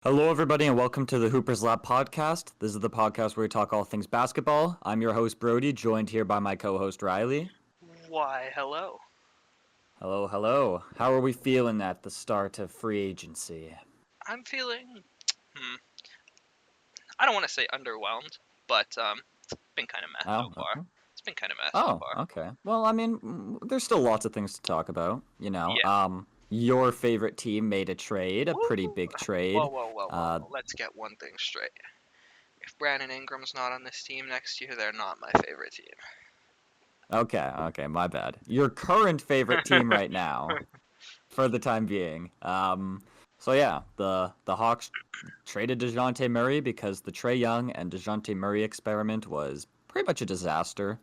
Hello, everybody, and welcome to the Hoopers Lab podcast. This is the podcast where we talk all things basketball. I'm your host, Brody, joined here by my co host, Riley. Why, hello. Hello, hello. How are we feeling at the start of free agency? I'm feeling, hmm, I don't want to say underwhelmed, but it's been kind of meh so Oh, far. It's been kind of meh so oh, far. okay. Well, I mean, there's still lots of things to talk about. Yeah. Your favorite team made a trade, a pretty Woo! big Whoa, trade. whoa, whoa, whoa, Uh, whoa. Let's get one thing straight. If Brandon Ingram's not on this team next year, they're not my favorite okay, my bad. Your current favorite team. team right now, for the time being. The Hawks traded DeJounte Murray because the Trae Young and DeJounte Murray experiment was pretty much a disaster.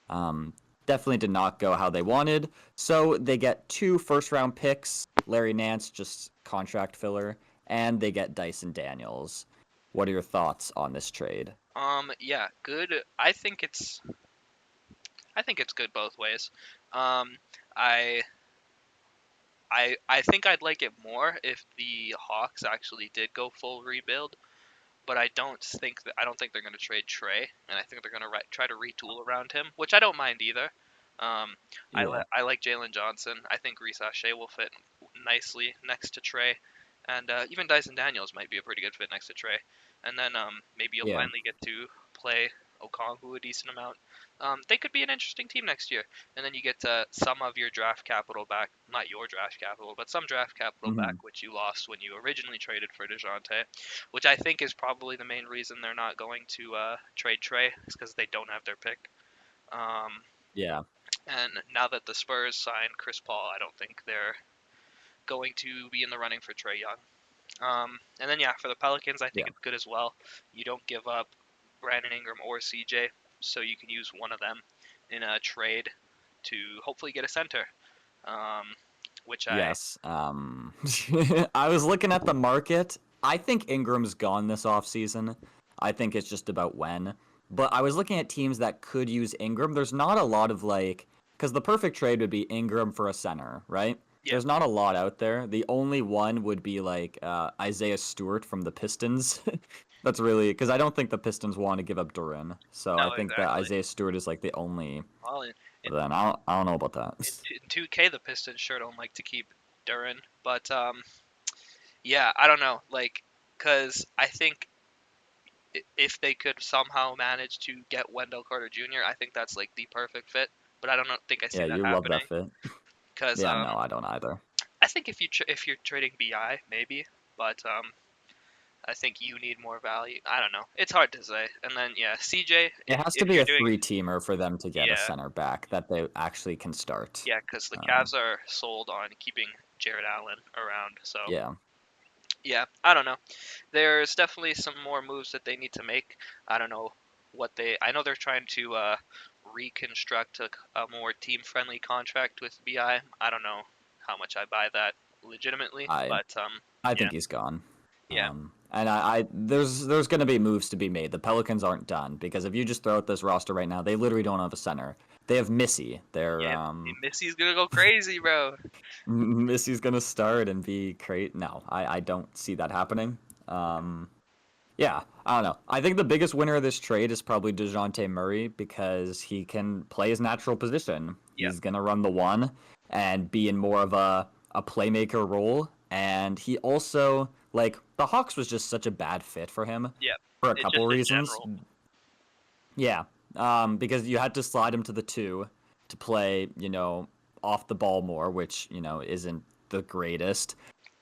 Um, Definitely did not go how they wanted. So they get two first round picks, Larry Nance, just contract filler, and they get Dyson Daniels. What are your thoughts on this trade? Yeah, good. I think it's good both ways. Um, I I think I'd like it more if the Hawks actually did go full rebuild. But I don't think they're going to trade Trey, and I think they're going to try to retool around him, which I don't mind either. Um, Yeah. I like Jalen Johnson. I think Reese Shea will fit nicely next to Trey, and even Dyson Daniels might be a pretty good fit next to Trey. And then maybe you'll Yeah. finally get to play Okongwu a decent amount. They could be an interesting team next year, and then you get some of your draft capital back, not your draft capital, but some draft capital Hmm. back, which you lost when you originally traded for Dejounte, which I think is probably the main reason they're not going to trade Trey, is because they don't have their pick. Um, Yeah. and now that the Spurs signed Chris Paul, I don't think they're going to be in the running for Trey Young. And then yeah, for the Pelicans, I think Yeah. it's good as well. You don't give up Brandon Ingram or CJ, so you can use one of them in a trade to hopefully get a center. Um, which I Yes. I was looking at the market. I think Ingram's gone this offseason. I think it's just about when. But I was looking at teams that could use Ingram. There's not a lot of because the perfect trade would be Ingram for a center, right? yeah, There's not a lot out there. The only one would be Isaiah Stewart from the Pistons. That's really because I don't think the Pistons want to give up Durin. So no, I think that exactly. Isaiah Stewart is like the only. Well, But then I don't know about that. in 2K, the Pistons sure don't like to keep Duran, but yeah, I don't know, like, because I think if they could somehow manage to get Wendell Carter Jr., I think that's like the perfect fit. But I don't think I see Yeah, that you love that happening fit. because Yeah, no, I don't either. I think if you're trading Bi, maybe, but I think you need more value. I don't know. It's hard to say. And then yeah, CJ, It has to if be you're a doing three-teamer for them to get a yeah, center back that they actually can start. yeah, because the Um, Cavs are sold on keeping Jared Allen around. So yeah, yeah, I don't know. There's definitely some more moves that they need to make. I don't know what they. I know they're trying to reconstruct a more team-friendly contract with Bi. I don't know how much I buy that legitimately, I but I yeah, think he's gone. yeah, And I there's going to be moves to be made. The Pelicans aren't done because if you just throw out this roster right now, they literally don't have a center. They have Missy. They're yeah. Missy's gonna go crazy, bro. Missy's gonna start and be great. No, I don't see that happening. Um, Yeah, I don't know. I think the biggest winner of this trade is probably DeJounte Murray because he can play his natural position. Yeah, He's gonna run the one and be in more of a playmaker role. And he also the Hawks was just such a bad fit for him yeah. for a It couple just in reasons. general. Yeah, because you had to slide him to the two to play, off the ball more, which isn't the greatest.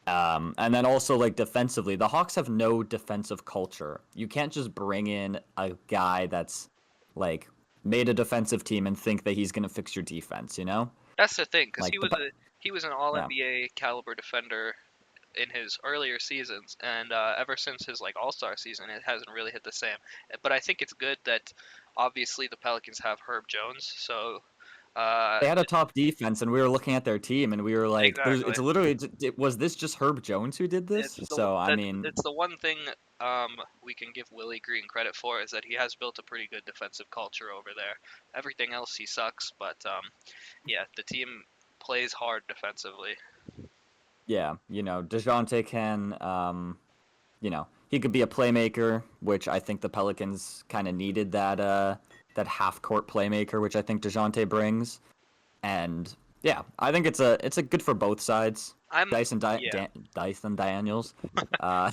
And then also defensively, the Hawks have no defensive culture. You can't just bring in a guy that's like made a defensive team and think that he's gonna fix your defense. That's the thing, because Like the he was an All yeah NBA caliber defender in his earlier seasons, and ever since his like All Star season, it hasn't really hit the same. But I think it's good that obviously the Pelicans have Herb Jones, so uh, they had a top defense, and we were looking at their team, and we were like, "There's exactly. it's literally was this just Herb Jones who did this?" So I mean, It's the one thing we can give Willie Green credit for, is that he has built a pretty good defensive culture over there. Everything else he sucks, but yeah, the team plays hard defensively. yeah, Dejounte can he could be a playmaker, which I think the Pelicans kind of needed that half court playmaker, which I think DeJounte brings. And yeah, I think it's a good for both sides. I'm yeah. Dyson Daniels,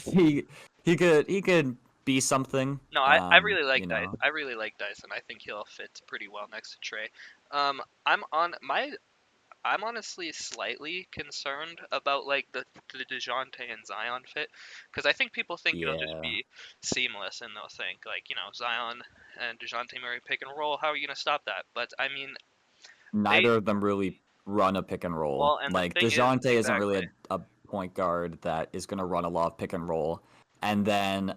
he he could be something. No, I really You like Dice. know, I really like Dyson. I think he'll fit pretty well next to Trey. I'm on my. I'm honestly slightly concerned about like the Dejounte and Zion fit, because I think people think it'll just yeah. be seamless and they'll think like Zion and Dejounte Murray pick and roll. How are you gonna stop that? But I mean they Neither of them really run a pick and roll. well, and the Like thing is DeJounte isn't really exactly. a point guard that is going to run a lot of pick and roll. And then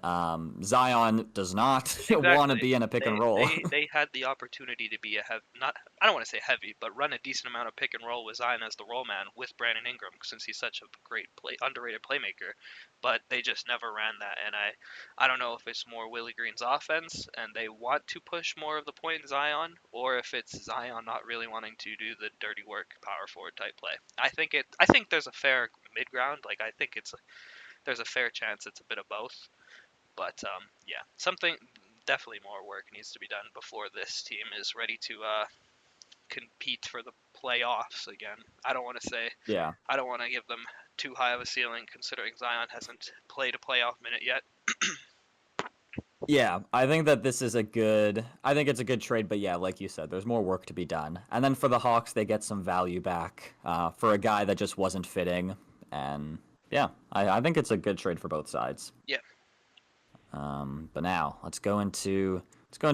Zion does not want to Exactly. be in a pick and They roll. they they had the opportunity to be a heavy, not I don't want to say heavy, but run a decent amount of pick and roll with Zion as the roll man with Brandon Ingram since he's such a great underrated playmaker, but they just never ran that. And I don't know if it's more Willie Green's offense and they want to push more of the point in Zion, or if it's Zion not really wanting to do the dirty work power forward type play. I think there's a fair mid ground. Like I think there's a fair chance it's a bit of both. But yeah, something definitely more work needs to be done before this team is ready to compete for the playoffs again. I don't want to say Yeah. I don't want to give them too high of a ceiling considering Zion hasn't played a playoff minute yet. Yeah, I think that this is I think it's a good trade, but yeah, like you said, there's more work to be done. And then for the Hawks, they get some value back for a guy that just wasn't fitting. And yeah, I think it's a good trade for both sides. Yeah, But now let's go into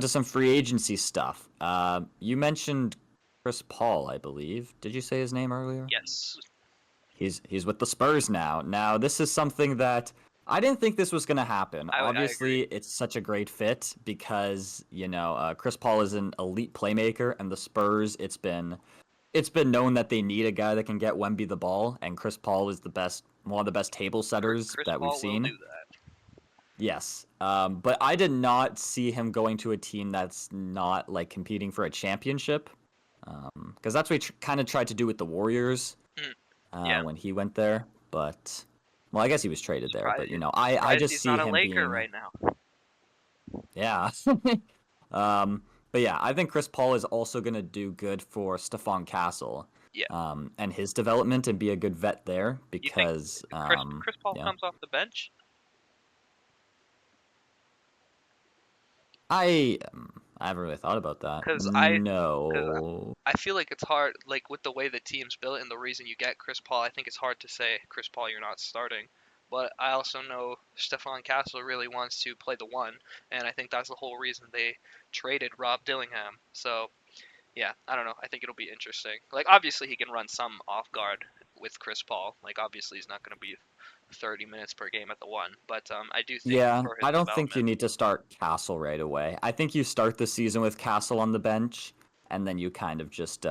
some free agency stuff. You mentioned Chris Paul, I believe. Did you say his name earlier? yes, He's with the Spurs now. Now this is something that I didn't think this was gonna happen. I agree. Obviously, it's such a great fit because Chris Paul is an elite playmaker, and the Spurs it's been known that they need a guy that can get Wemby the ball, and Chris Paul is one of the best table setters Chris that we've Paul will seen. do that. Yes. But I did not see him going to a team that's not like competing for a championship. Because that's what he kind of tried to do with the Warriors Mm, yeah, when he went there. But, well, I guess he was traded there. surprised But, I surprised just he's see not a him Laker being, right now. yeah. But yeah, I think Chris Paul is also going to do good for Stephon Castle Yeah, and his development and be a good vet there you think because, Chris Paul yeah. comes off the bench? I haven't really thought about that. Because because No. I feel like it's hard, like with the way the team's built and the reason you get Chris Paul. I think it's hard to say Chris Paul, you're not starting. But I also know Stephon Castle really wants to play the one, and I think that's the whole reason they traded Rob Dillingham. So yeah, I don't know. I think it'll be interesting. Like obviously he can run some off guard with Chris Paul. Like obviously he's not going to be 30 minutes per game at the one, but I do think Yeah, for his I don't think you development. need to start Castle right away. I think you start the season with Castle on the bench, and then you kind of just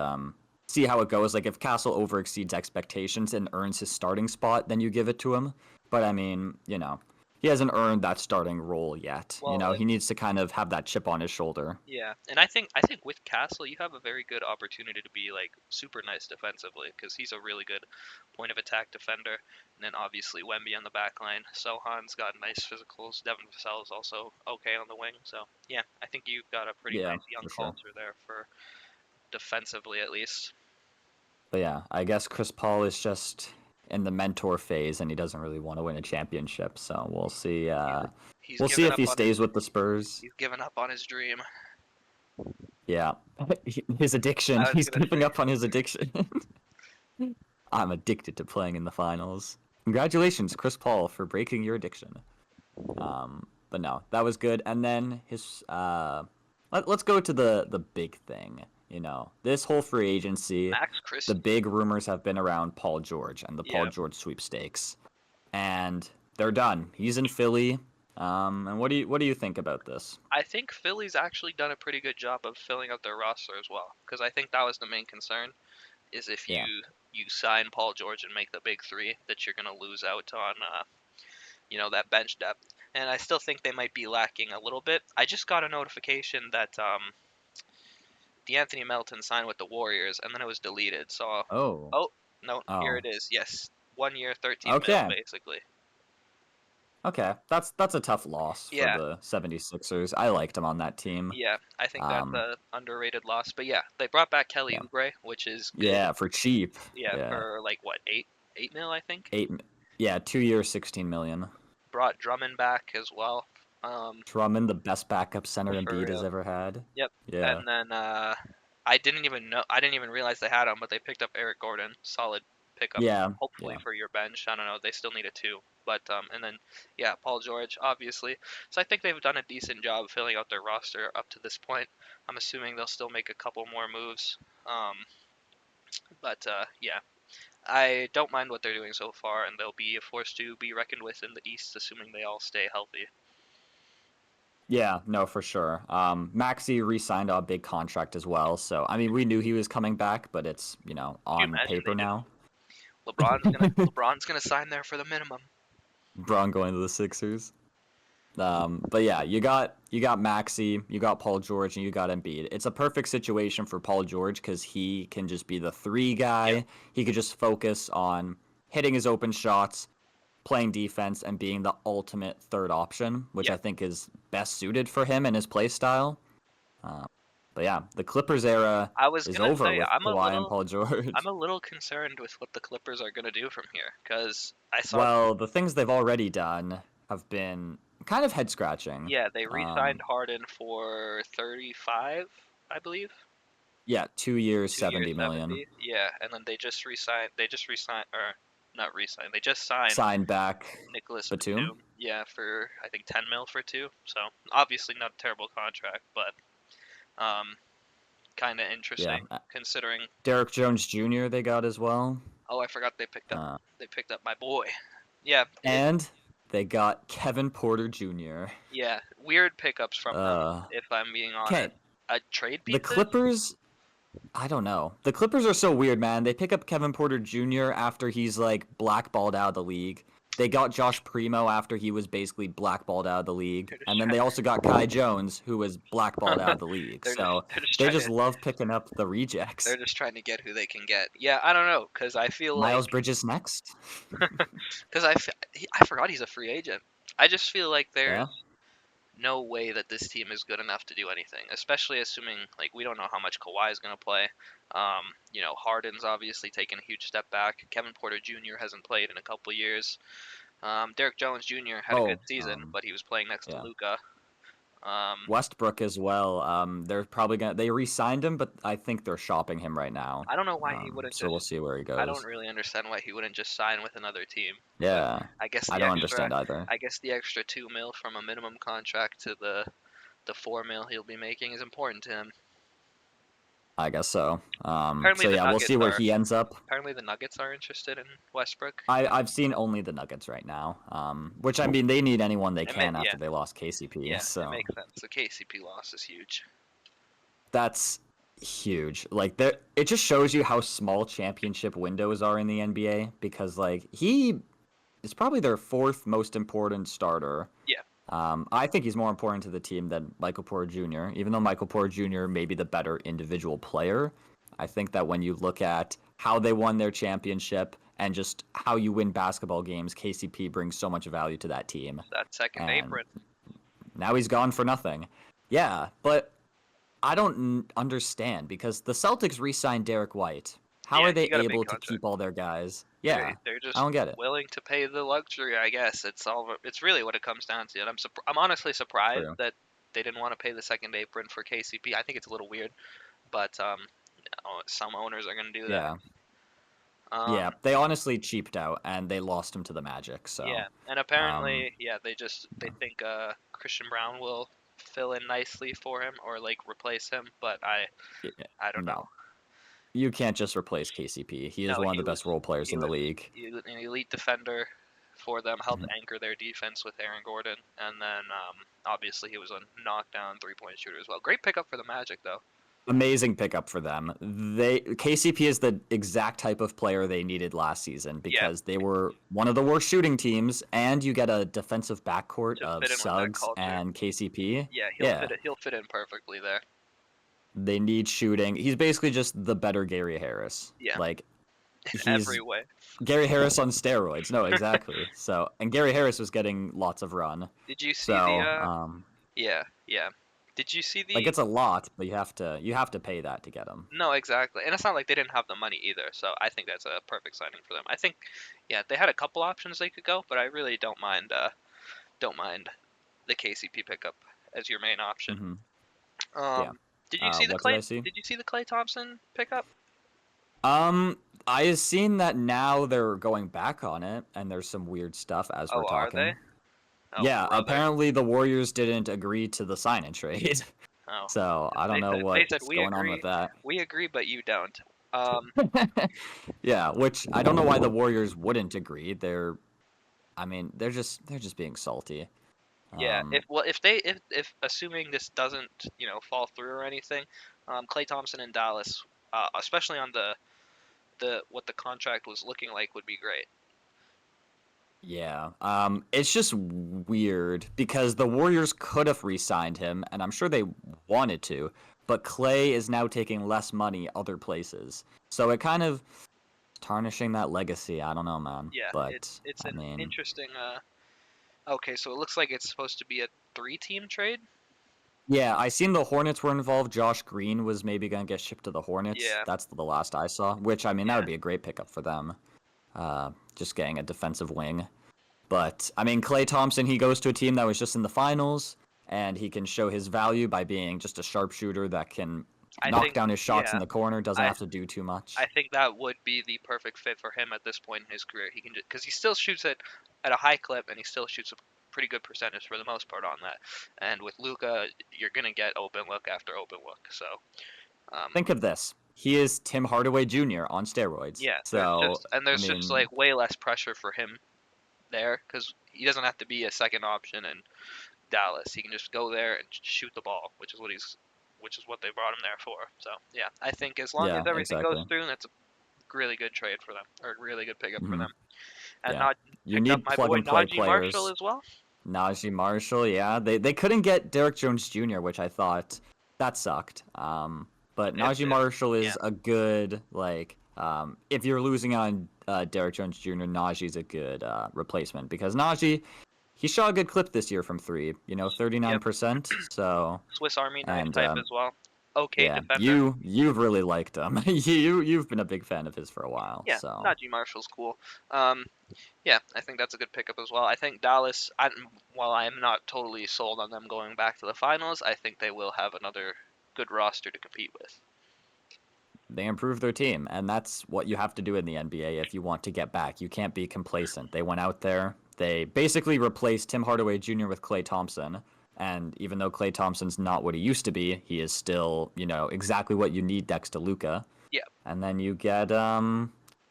see how it goes. Like if Castle overexceeds expectations and earns his starting spot, then you give it to him. But I mean, he hasn't earned that starting role yet. Well, He needs to kind of have that chip on his shoulder. yeah, and I think with Castle you have a very good opportunity to be like super nice defensively because he's a really good point of attack defender. And then obviously Wemby on the back line. Sohan's got nice physicals. Devin Vassell is also okay on the wing. So yeah, I think you've got a pretty Yeah, nice young for sure. culture there for defensively at least. But yeah, I guess Chris Paul is just in the mentor phase, and he doesn't really want to win a championship. So we'll see. He's he's We'll see given if up he on his stays with the Spurs. he's given up on his dream. Yeah. His addiction. I was He's gonna giving say up on his addiction. I'm addicted to playing in the finals. Congratulations, Chris Paul, for breaking your addiction. But no, that was good. And then let's go to the big thing. This whole free agency, Max Chris. the big rumors have been around Paul George and the Paul Yeah, George sweepstakes, and they're done. He's in Philly. And what do you think about this? I think Philly's actually done a pretty good job of filling out their roster as well because I think that was the main concern is if Yeah. you sign Paul George and make the big three that you're gonna lose out on that bench depth. And I still think they might be lacking a little bit. I just got a notification that DeAnthony Melton signed with the Warriors and then it was deleted. So Oh. oh no, here Oh. it is. Yes, 1 year, 13 mil Okay. basically. Okay, that's a tough loss for Yeah, the 76ers. I liked him on that team. yeah, I think that's Um, a underrated loss. But yeah, they brought back Kelly yeah, Oubre, which is good. yeah, for cheap. Yeah, Yeah, for like what, 8 mil, I think. eight. Yeah, 2 years, 16 million. Brought Drummond back as well. Um, Drummond, the best backup center for Embiid has real. ever had. Yep. Yeah, And then I didn't even realize they had him, but they picked up Eric Gordon. Solid pickup. yeah, Hopefully yeah, for your bench. I don't know. They still need a two. But and then yeah, Paul George, obviously. So I think they've done a decent job filling out their roster up to this point. I'm assuming they'll still make a couple more moves. Um, but yeah, I don't mind what they're doing so far, and they'll be a force to be reckoned with in the East, assuming they all stay healthy. yeah. No, for sure. Maxi re-signed a big contract as well. So I mean, we knew he was coming back, but it's Can you on imagine they paper didn't? now. LeBron's gonna sign there for the minimum. Braun going to the Sixers. But yeah, you got Maxi, you got Paul George, and you got Embiid. It's a perfect situation for Paul George because he can just be the three Yep. guy. He could just focus on hitting his open shots, playing defense, and being the ultimate third option, which Yeah. I think is best suited for him and his play style. Uh, but yeah, the Clippers era I was is gonna over say with Kawhi and Paul I'm George. a little concerned with what the Clippers are gonna do from here, because I saw, Well, the things they've already done have been kind of head scratching. yeah, they re-signed Um, Harden for 35, I believe. yeah, 2 years, 2 years, 70 million. 70. Yeah, and then or not re-signed. They just signed Signed back Nicholas Batum. Batum. Yeah, for I think 10 mil for two. So obviously not a terrible contract, but um, kind of Yeah. interesting considering. Derek Jones Jr. they got as well. Oh, I forgot Uh, they picked up my boy. Yeah, and they got Kevin Porter Jr. yeah, weird pickups from them, Uh, if I'm being honest. okay, Trade the pieces? Clippers. I don't know. The Clippers are so weird, man. They pick up Kevin Porter Jr. after he's like blackballed out of the league. They got Josh Primo after he was basically blackballed out of the league. They're just And then they also got Kai Jones, who was blackballed out of the league. So they're just they trying just to love picking up the they're rejects. just trying to get who they can get. Yeah, I don't know, cuz I feel like Miles Bridges next. cuz I forgot he's a free agent. I just feel like there's Yeah. no way that this team is good enough to do anything, especially assuming like we don't know how much Kawhi is going to play. Harden's obviously taken a huge step back. Kevin Porter Jr. hasn't played in a couple years. Derek Jones Jr. had a good Oh, season, but he was playing next to yeah. Luca. Um, Westbrook as well. They're probably gonna they re-signed him, but I think they're shopping him right now. I don't know why he wouldn't So just. we'll see where he I don't goes. really understand why he wouldn't just sign with another team. But Yeah, I guess I the don't extra, understand either. I guess the extra 2 mil from a minimum contract to the 4 mil he'll be making is important to him. I guess so. Apparently So the yeah, we'll see Nuggets where are. he ends up. Apparently the Nuggets are interested in Westbrook. I've seen only the Nuggets right now. Which I mean they need anyone they can Yeah, after they lost KCP. yeah, it So makes sense. The KCP loss is huge. that's huge. Like there, it just shows you how small championship windows are in the NBA because like he is probably their fourth most important starter. Yeah, I think he's more important to the team than Michael Porter Jr. Even though Michael Porter Jr. may be the better individual player, I think that when you look at how they won their championship and just how you win basketball games, KCP brings so much value to that team. that second And apron. now he's gone for nothing. Yeah, but I don't understand because the Celtics re-signed Derek White. How Yeah, are they he got a big able to contract. keep all their guys? They're Yeah, they're I just don't get it. willing to pay the luxury, I guess. It's really what it comes down to. And I'm honestly surprised True. that they didn't want to pay the second apron for KCP. I think it's a little weird, but some owners are going to do that. Yeah. Um, Yeah, they honestly cheaped out and they lost him to the Magic. So, yeah, and um, apparently, yeah, they think Christian Brown will fill in nicely for him or like replace him, but yeah, I don't know. no, you can't just replace KCP. He is No, one of the best role players he in the was league. an elite defender for them, helped Mhm. anchor their defense with Aaron Gordon, and then obviously he was a knockdown 3-point shooter as well. Great pickup for the Magic though. Amazing pickup for them. They KCP is the exact type of player they needed last season Yeah, because they were one of the worst shooting teams, and you get a defensive backcourt to of fit in with that Suggs culture. and KCP. Yeah, Yeah, he'll fit in perfectly there. they need shooting. He's basically just the better Gary Harris. Yeah, Like in he's every way. Gary Harris on steroids. No, exactly. So, and Gary Harris was getting lots of run. Did you see the So, yeah, yeah. Did you see like the it's a lot, but you have to pay that to get him. No, exactly. And it's not like they didn't have the money either. So I think that's a perfect signing for them. I think yeah, they had a couple options they could go, but I really don't mind the KCP pickup as your main option. Hmm. Yeah. Um did you see the What did Clay I see? did you see the Clay Thompson pickup? Um, I have seen that now they're going back on it, and there's some weird stuff as we're Oh, are they? talking. Oh, Yeah, brother. apparently the Warriors didn't agree to the sign and trade. Oh. So I don't know They said what's going on with that. we agree, but you don't. Um, Yeah, which I don't know why the Warriors wouldn't agree. I mean, they're just being salty. yeah. Um, If assuming this doesn't fall through or anything, Klay Thompson in Dallas, especially on the what the contract was looking like would be great. yeah. It's just weird because the Warriors could have re-signed him, and I'm sure they wanted to, but Clay is now taking less money other places. So it kind of tarnishing that legacy. I don't know, man. Yeah, But it's I an mean, interesting. Okay, so it looks like it's supposed to be a three-team trade. yeah, I seen the Hornets were involved. Josh Green was maybe gonna get shipped to the Hornets. Yeah, That's the last I saw. Which I mean, that would yeah. be a great pickup for them. Just getting a defensive wing. But I mean, Klay Thompson, he goes to a team that was just in the finals, and he can show his value by being just a sharpshooter that can I knock think down his shots in yeah. the corner. Doesn't I have to do too I much. think that would be the perfect fit for him at this point in his career. He can because he still shoots it at a high clip and he still shoots a pretty good percentage for the most part on that. And with Luca, you're gonna get open look after open look. So um, Think of this: he is Tim Hardaway Jr. on steroids. yeah, So I there's just mean, like way less pressure for him there because he doesn't have to be a second option in Dallas. He can just go there and shoot the ball, which is what they brought him there for. So yeah, I think as long as yeah, everything goes exactly. through, that's a really good trade for them or a really good pickup for Hmm. them. And Yeah, not you picked up need my plug boy and play Najee Marshall players. as well. Najee Marshall, yeah, they couldn't get Derrick Jones Jr., which I thought that sucked. But Najee Marshall Yeah, is a good if you're losing on Derrick Jones Jr., Najee's a good replacement because Najee he shot a good clip this year from three, yep. 39%. So Swiss Army knife and type as well. Okay, yeah, defender. you've really liked him. You've been a big fan of his for a while. Yeah, So Najee Marshall's cool. Um, yeah, I think that's a good pickup as well. I think Dallas, while I am not totally sold on them going back to the finals, I think they will have another good roster to compete with. they improved their team, and that's what you have to do in the NBA if you want to get back. You can't be complacent. They went out there, they basically replaced Tim Hardaway Jr. with Klay Thompson, and even though Klay Thompson's not what he used to be, he is still, exactly what you need next to Luca. Yeah, And then you get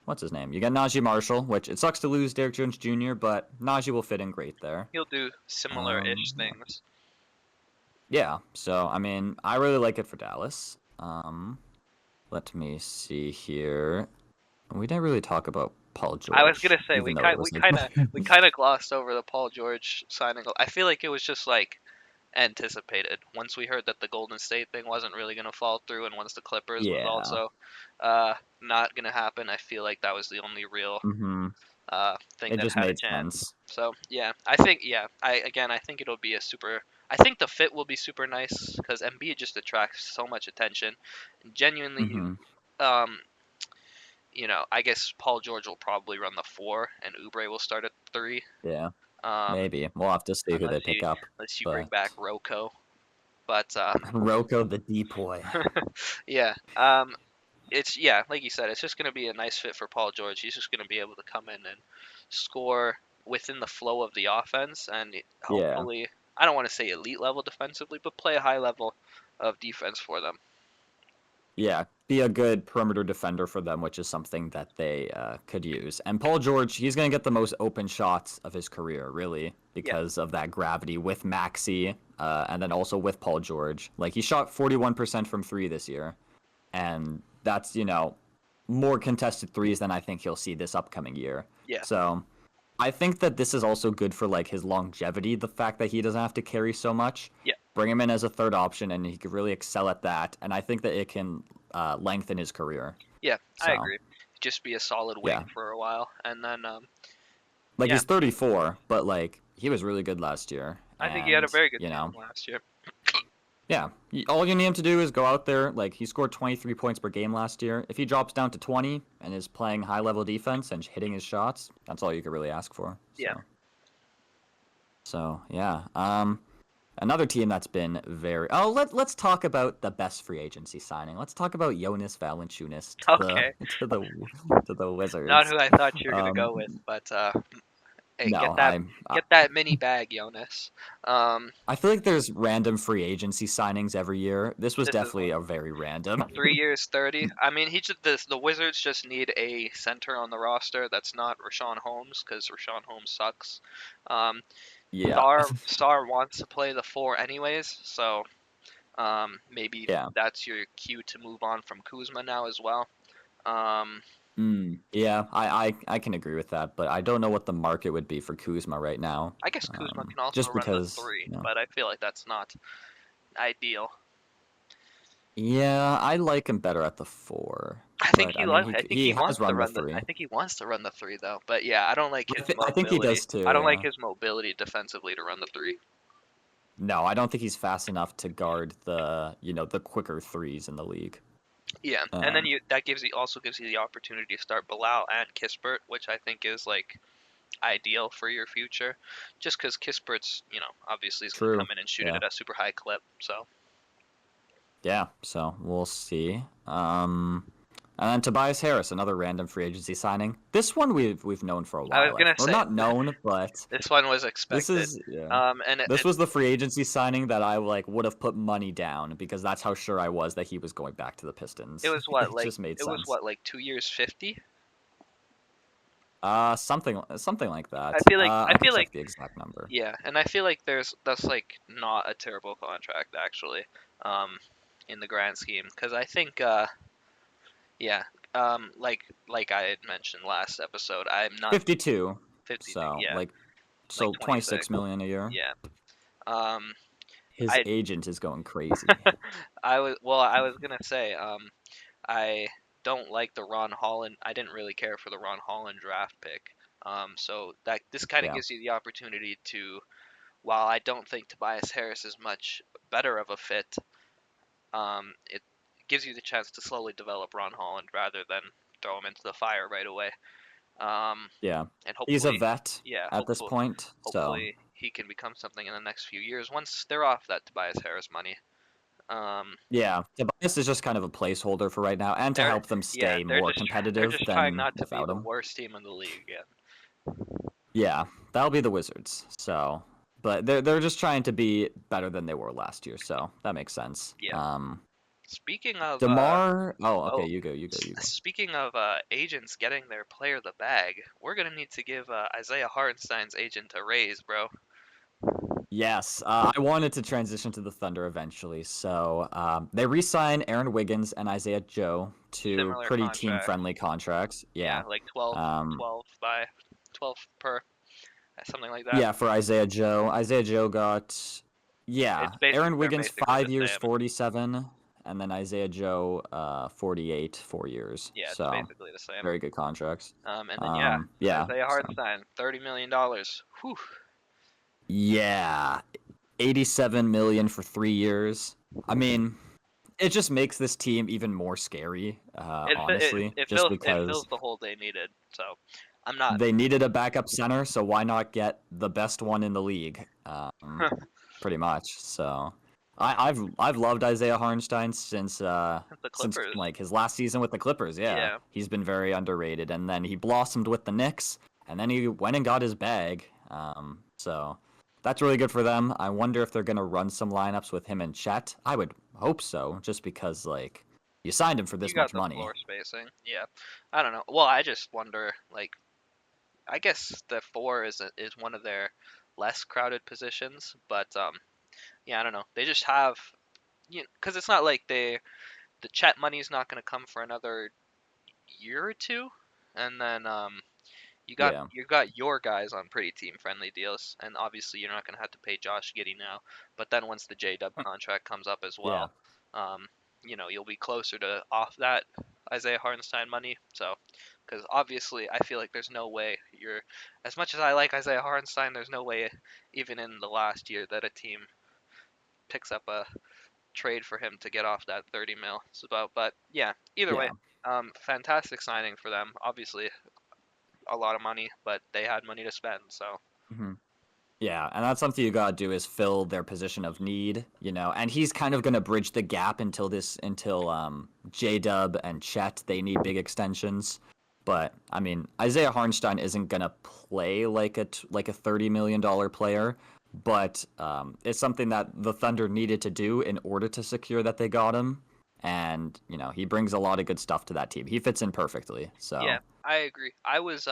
what's his name? You get Najee Marshall, which it sucks to lose Derrick Jones Jr., but Najee will fit in great there. he'll do similar-ish Yeah. things. Yeah, so I mean, I really like it for Dallas. Let me see here. We didn't really talk about Paul I was George, gonna say even though it was like, we kind of glossed over the Paul George signing. I feel like it was just like anticipated. Once we heard that the Golden State thing wasn't really gonna fall through, and once the Clippers was yeah. also not gonna happen, I feel like that was the only real Hmm. thing It that just had a made chance. sense. So yeah, I think I think it'll be a super. I think the fit will be super nice because Embiid just attracts so much attention. And genuinely, Hmm. um, I guess Paul George will probably run the four, and Oubre will start at three. Yeah, Um, maybe we'll have to see who unless they pick up. you bring But back Rocco, but Rocco the depoy. yeah, it's like you said, it's just gonna be a nice fit for Paul George. He's just gonna be able to come in and score within the flow of the offense, and Yeah. hopefully, I don't want to say elite level defensively, but play a high level of defense for them. Yeah, be a good perimeter defender for them, which is something that they could use. And Paul George, he's going to get the most open shots of his career, really, Yeah, because of that gravity with Maxi, and then also with Paul George. Like, he shot 41% from three this year, and that's, more contested threes than I think he'll see this upcoming year. yeah, So I think that this is also good for like his longevity, the fact that he doesn't have to carry so much. yeah, Bring him in as a third option, and he could really excel at that. And I think that it can lengthen his career. yeah. I So agree. just be a solid wing Yeah. for a while, and then Like yeah, he's 34, but like he was really good last year, I think he had a and very good you season know, last year. yeah, all you need him to do is go out there. Like he scored 23 points per game last year. If he drops down to 20 and is playing high level defense and hitting his shots, that's all you could really ask for. Yeah. So yeah. Another team that's been very. Oh, let's talk about the best free agency signing. Let's talk about Jonas Valanciunas to the Okay, to the to the not Wizards. who I thought you were gonna Um, go with, but hey, no, get that mini bag, Jonas. Um, I feel like there's random free agency signings every year. This was this is definitely a very random. 3 years, 30. I mean, the Wizards just need a center on the roster that's not Rashawn Holmes because Rashawn Holmes sucks. Um, Yeah, Sar wants to play the four anyways, so maybe yeah. that's your cue to move on from Kuzma now as well. Um, Yeah, I can agree with that, but I don't know what the market would be for Kuzma right now. I guess Kuzma can also Just run the because, three, you know. but I feel like that's not ideal. Yeah, I like him better at the four, I think but he I mean like. I think he he has wants to run the run the. I three. think he wants to run the three though. But yeah, I don't like his I think he mobility. does too. I don't like Yeah. his mobility defensively to run the three. No, I don't think he's fast enough to guard the quicker threes in the league. Yeah, and then Um, that also gives you the opportunity to start Bilal and Kispert, which I think is like ideal for your future, just because Kispert's obviously is going to come True. in and shoot it Yeah. at a super high clip. So Yeah. So we'll see. And then Tobias Harris, another random free agency signing. This one we've known for a I was while, gonna or say not known, but this one was this expected. is yeah. And This was the free agency signing that I like would have put money down because that's how sure I was that he was going back to the it Pistons. was what It like just made it was sense. what like 2 years 50. Something like I that. feel like I I could feel like check the exact number. yeah, and I feel like that's like not a terrible contract actually, um, in the grand scheme, because I think yeah, like I had mentioned last episode, I'm not 52. 50. So Yeah, like like so 26 26. million a year. Yeah. Um, His I agent is going crazy. I was gonna say I don't like the Ron Holland. I didn't really care for the Ron Holland draft pick. So that this kind of Yeah. gives you the opportunity to, while I don't think Tobias Harris is much better of a fit, it gives you the chance to slowly develop Ron Holland rather than throw him into the fire right away. Um, Yeah. and He's a hopefully, vet yeah, at this point, so hopefully he can become something in the next few years once they're off that Tobias Harris money. Um, yeah, Tobias is just kind of a placeholder for right now and to they're help them yeah, stay more they're competitive just trying than not to be without the him. worst team in the league again. Yeah, that'll be the Wizards. So, but they're just trying to be better than they were last year, so that makes sense. Yeah. Speaking of DeMar. Oh, okay, oh, you go, you go, you go. speaking of agents getting their player the bag, we're gonna need to give Isaiah Hartenstein's agent a raise, bro. Yes, I wanted to transition to the Thunder eventually. So they re-sign Aaron Wiggins and Isaiah Joe to Similar pretty contract. team-friendly contracts. Yeah, Yeah. like 12, Um, 12 by 12 per, something like that. yeah, for Isaiah Joe. Isaiah Joe got, yeah, Aaron They're Wiggins basically the 5 years, same. 47, and then Isaiah Joe 48, 4 years. Yeah, it's So basically the same. very good contracts. And then yeah, Yeah. Isaiah So Hartenstein, $30 million. Whew. yeah, 87 million for 3 years. I mean, it just makes this team even more scary, honestly, just It fills because the hole they needed. So I'm not. they needed a backup center, so why not get the best one in the league? Pretty much. So I've loved Isaiah Hartenstein The since Clippers. like his last season with the Clippers. Yeah, Yeah, he's been very underrated, and then he blossomed with the Knicks, and then he went and got his bag. So that's really good for them. I wonder if they're gonna run some lineups with him and Chet. I would hope so, just because like you signed him for you this got much the money. floor spacing. Yeah, I don't know. Well, I just wonder. Like, I guess the four is one of their less crowded positions, but yeah, I don't know. They just have, because it's not like the Chet money's not going to come for another year or two, and then Yeah. you got your guys on pretty team friendly deals, and obviously you're not going to have to pay Josh Giddey now. But then once the J Dub contract comes up as Yeah. well, you'll be closer to off that Isaiah Hartenstein money. So, because obviously I feel like there's no way as much as I like Isaiah Hartenstein, there's no way even in the last year that a team picks up a trade for him to get off that 30 mil. But yeah, either way, Yeah. fantastic signing for them. Obviously a lot of money, but they had money to spend. So hmm Yeah, and that's something you gotta do is fill their position of need, and he's kind of gonna bridge the gap until J Dub and Chet they need big extensions. But I mean, Isaiah Hartenstein isn't gonna play like a $30 million player, but it's something that the Thunder needed to do in order to secure that they got him. And he brings a lot of good stuff to that team. He fits in perfectly. yeah, So I agree. I was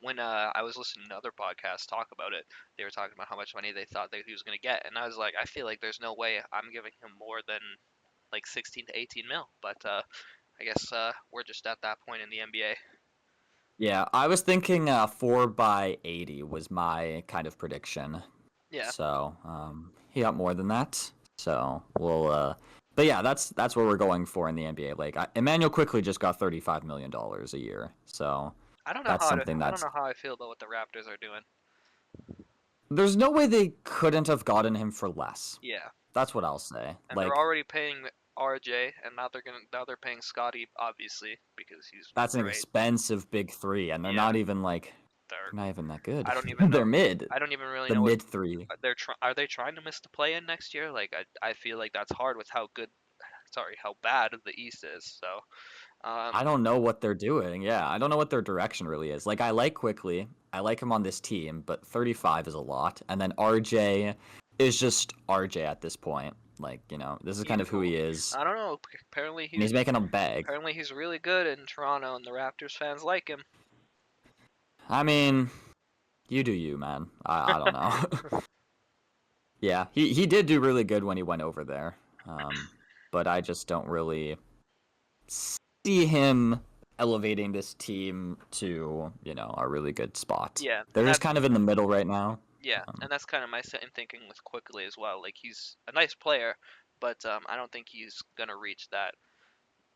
when I was listening to other podcasts talk about it, they were talking about how much money they thought that he was going to get, and I was like, I feel like there's no way I'm giving him more than like 16 to 18 mil. But I guess we're just at that point in the NBA. yeah, I was thinking 4 by 80 was my kind of prediction. Yeah, So he got more than that. So but yeah, that's what we're going for in the NBA. Like Emmanuel quickly just got $35 million a year. So that's something I don't that's know how I feel about what the Raptors are doing. there's no way they couldn't have gotten him for less. Yeah, That's what I'll say. and they're Like already paying RJ, and now they're paying Scotty obviously because he's that's an great. expensive big three, and they're Yeah, not even like they're. they're not even that good. I don't even They're know. mid, I don't even really the know what mid three. are they trying to miss the play in next year? Like I feel like that's hard with how bad the East is. So I don't know what they're doing. Yeah, I don't know what their direction really is. Like, I like Quickly. I like him on this team, but 35 is a lot. And then RJ is just RJ at this point. Like, this is kind he's of who he is. I don't know. Apparently And he's making a bag. he's really good in Toronto, and the Raptors fans like him. I mean, you do you, man. I don't know. Yeah, he did do really good when he went over there. But I just don't really see him elevating this team to, a really good spot. Yeah, They're just kind of in the middle right now. and that's kind of my same thinking with Quickly as well. Like he's a nice player, but I don't think he's gonna reach that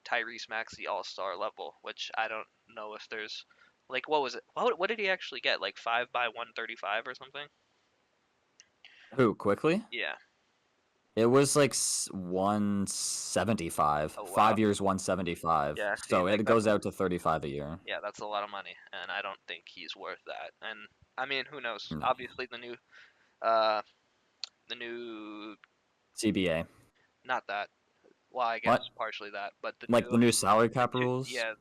Tyrese Maxey All Star level, which I don't know if there's like what was it? What did he actually get? Like 5 by 135 or something? Who, Quickly? Yeah. It was like 175. Oh wow. 5 years, 175. Yeah. See, So like it goes out to 35 a year. that's a lot of money, and I don't think he's worth that. And I mean, who knows? No. Obviously, uh, the new, CBA. not that. Well, I guess What? partially that, but Like the new salary the cap new, rules? yeah,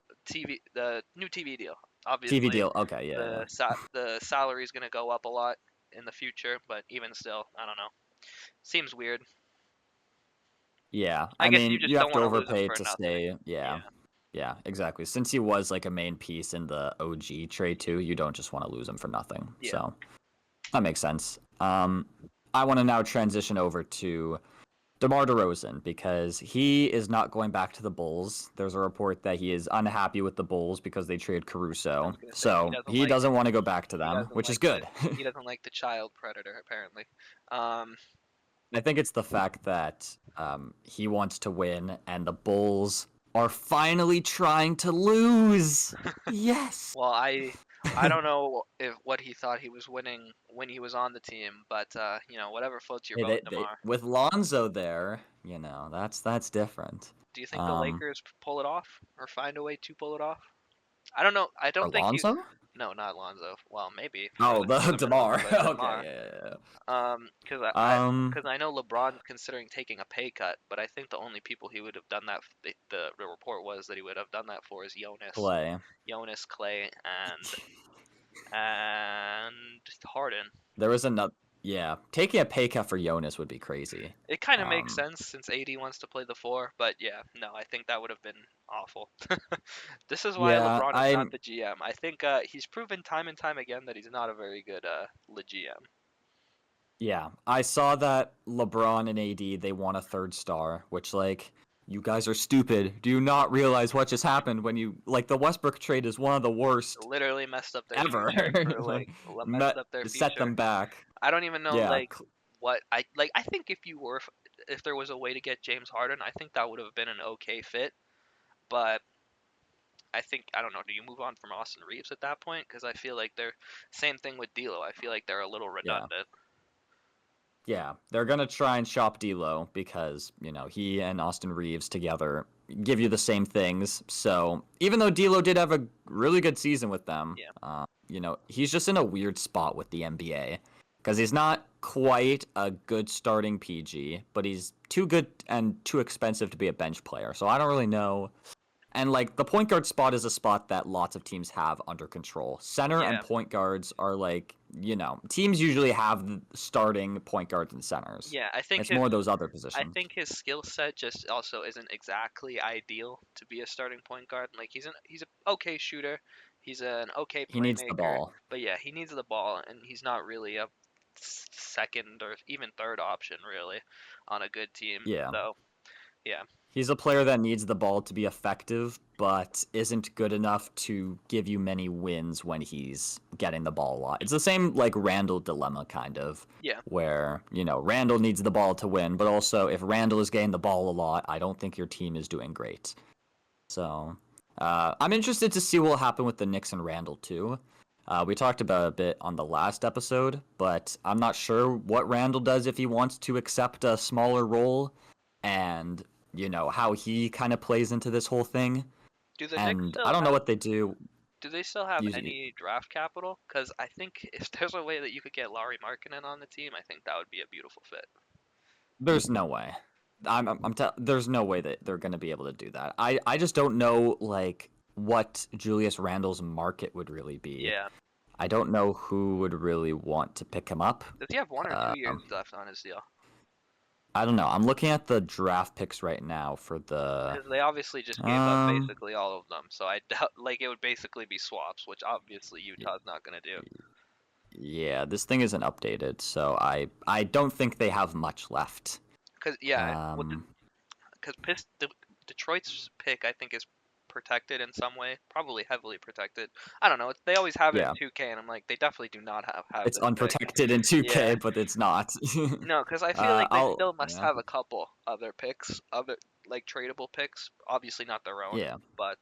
the new TV deal. TV Obviously, deal. Okay, yeah, yeah. the salary is gonna go up a lot in the future, but even still, I don't know. Seems weird. Yeah, I I guess you mean, just you have don't to want to lose him overpay for to nothing. stay. Yeah, Yeah. yeah, exactly. Since he was like a main piece in the OG trade too, you don't just want to lose him for nothing. Yeah. So that makes sense. I want to now transition over to DeMar DeRozan because he is not going back to the Bulls. There's a report that he is unhappy with the Bulls because they traded I Caruso. was gonna say So he doesn't want to go back to he them, doesn't which is like good. he doesn't like the child predator apparently. Um, I think it's the fact that he wants to win and the Bulls are finally trying to lose. Yes. well, I don't know if what he thought he was winning when he was on the team, but whatever floats your Hey, boat, they Demar. with Lonzo there, that's different. Do you think the Um, Lakers pull it off or find a way to pull it off? I don't know. I or don't think he. Lonzo? No, not Lonzo. Well, maybe Oh, the for the Demar. for Okay, Demar. yeah. Because Um, I know LeBron's considering taking a pay cut, but I think the only people he would have done that the report was that he would have done that for is Clay. Jonas, Clay, and Harden. There was another. Yeah, taking a pay cut for Jonas would be crazy. It kind of makes Um, sense since AD wants to play the four, but yeah, no, I think that would have been awful. This is why yeah, LeBron is not I'm. the GM. I think he's proven time and time again that he's not a very good GM. Yeah, I saw that LeBron and AD they want a third star, which like you guys are stupid. Do you not realize what just happened when you like the Westbrook trade is one of the worst Literally messed up their ever. future for Like messed up their set future. them back. I don't even know Yeah, what I think if there was a way to get James Harden, I think that would have been an okay fit, but I think I don't know. Do you move on from Austin Reeves at that point? Because I feel like they're same thing with D'Lo. I feel like they're a little Yeah. redundant. Yeah, they're gonna try and shop D'Lo because he and Austin Reeves together give you the same things. So even though D'Lo did have a really good season with them, Yeah. he's just in a weird spot with the NBA because he's not quite a good starting PG, but he's too good and too expensive to be a bench player. So I don't really know. And like the point guard spot is a spot that lots of teams have under control. Center and Yeah. point guards are like, teams usually have the starting point guards and centers. Yeah. It's more those other I positions. think his skill set just also isn't exactly ideal to be a starting point guard. Like he's an okay shooter, he's an okay He needs the playmaker, ball. but yeah, he needs the ball, and he's not really a second or even third option really on a good team. Yeah. So yeah, He's a player that needs the ball to be effective, but isn't good enough to give you many wins when he's getting the ball a lot. It's the same like Randall dilemma kind of, yeah, where, Randall needs the ball to win, but also if Randall is getting the ball a lot, I don't think your team is doing great. So, I'm interested to see what will happen with the Knicks and Randall too. We talked about it a bit on the last episode, but I'm not sure what Randall does if he wants to accept a smaller role and how he kind of plays into this whole thing. do the Knicks And I still don't know have? what they do. Do they still have Usually, any draft capital? Because I think if there's a way that you could get Larry Markkinen on the team, I think that would be a beautiful fit. there's no way. There's no way that they're gonna be able to do that. I just don't know like what Julius Randle's market would really be. Yeah. I don't know who would really want to pick him up. Does he have 1 or 2 years Um, left on his deal? I don't know. I'm looking at the draft picks right now for the Because they obviously just gave up um basically all of them. So I doubt, like, it would basically be swaps, which obviously y- Utah's not going to do. yeah, this thing isn't updated, so I don't think they have much left. Because, yeah, Um because Detroit's pick, I think, is protected in some way. Probably heavily protected. I don't know. They always have it in yeah, 2K, and I'm like, they definitely do not have it's this pick. unprotected in 2K, Yeah. but it's not. No, because I feel like they I'll still must yeah. have a couple other picks, other, like, tradable picks. Obviously not their own, Yeah. but,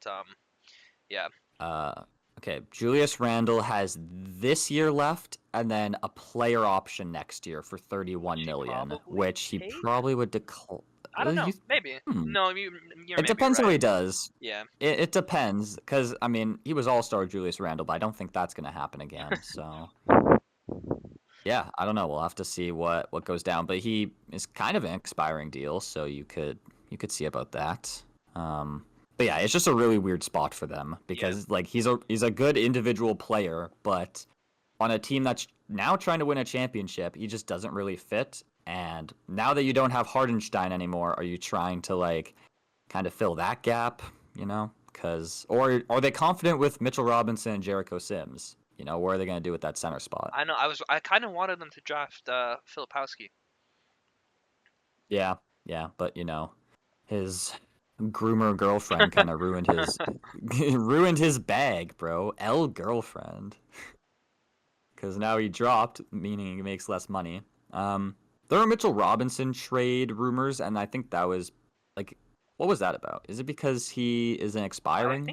yeah. Uh, okay, Julius Randle has this year left, and then a player option next year for Which 31 he million, probably which he take? probably would declare. I don't know. Maybe. No, you're It maybe depends how right. he does. Yeah. It depends, because I mean, he was All-Star Julius Randle, but I don't think that's gonna happen again. So yeah, I don't know. We'll have to see what goes down. But he is kind of an expiring deal, so you could see about that. But yeah, it's just a really weird spot for them Yeah. because like he's a good individual player, but on a team that's now trying to win a championship, he just doesn't really fit. And now that you don't have Hardenstein anymore, are you trying to like kind of fill that gap? Because or are they confident with Mitchell Robinson and Jericho Sims? What are they gonna do with that center spot? I know. I kind of wanted them to draft Filipowski. Yeah, yeah, but his groomer girlfriend kind of ruined his ruined his bag, bro. L girlfriend. Because now he dropped, meaning he makes less money. There are Mitchell Robinson trade rumors, and I think that was like, what was that about? Is it because he isn't expiring? I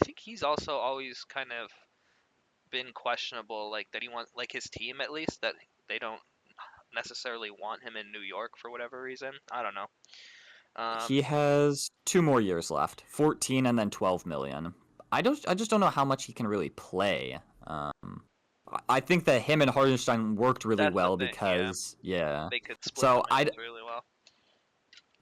think he's also always kind of been questionable, like that he wants, like his team at least, that they don't necessarily want him in New York for whatever reason. I don't know. Um, He has 2 more years left, 14 and then 12 million. I just don't know how much he can really play. I think that him and Hardenstein worked really that's the well thing. Yeah, because yeah. they could split the So minutes really well.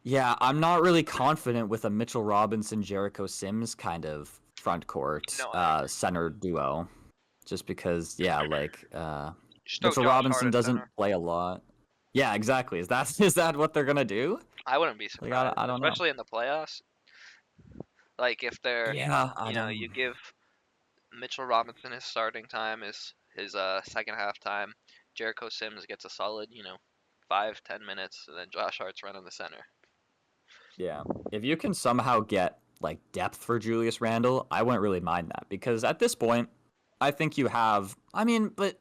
yeah, I'm not really confident with a Mitchell Robinson, Jericho Sims kind of front court No, I agree. center duo, just because yeah, like Just throw Mitchell Josh Hart Robinson at doesn't center. play a lot. Yeah, exactly. Is that what they're gonna do? I wouldn't be Like I, surprised, I don't know. especially in the playoffs. Like if they're, Yeah, I you don't. give Mitchell Robinson his starting time, his second half time. Jericho Sims gets a solid, 5-10 minutes, and then Josh Hart's running the center. Yeah, if you can somehow get like depth for Julius Randle, I wouldn't really mind that because at this point, I think you have. I mean, but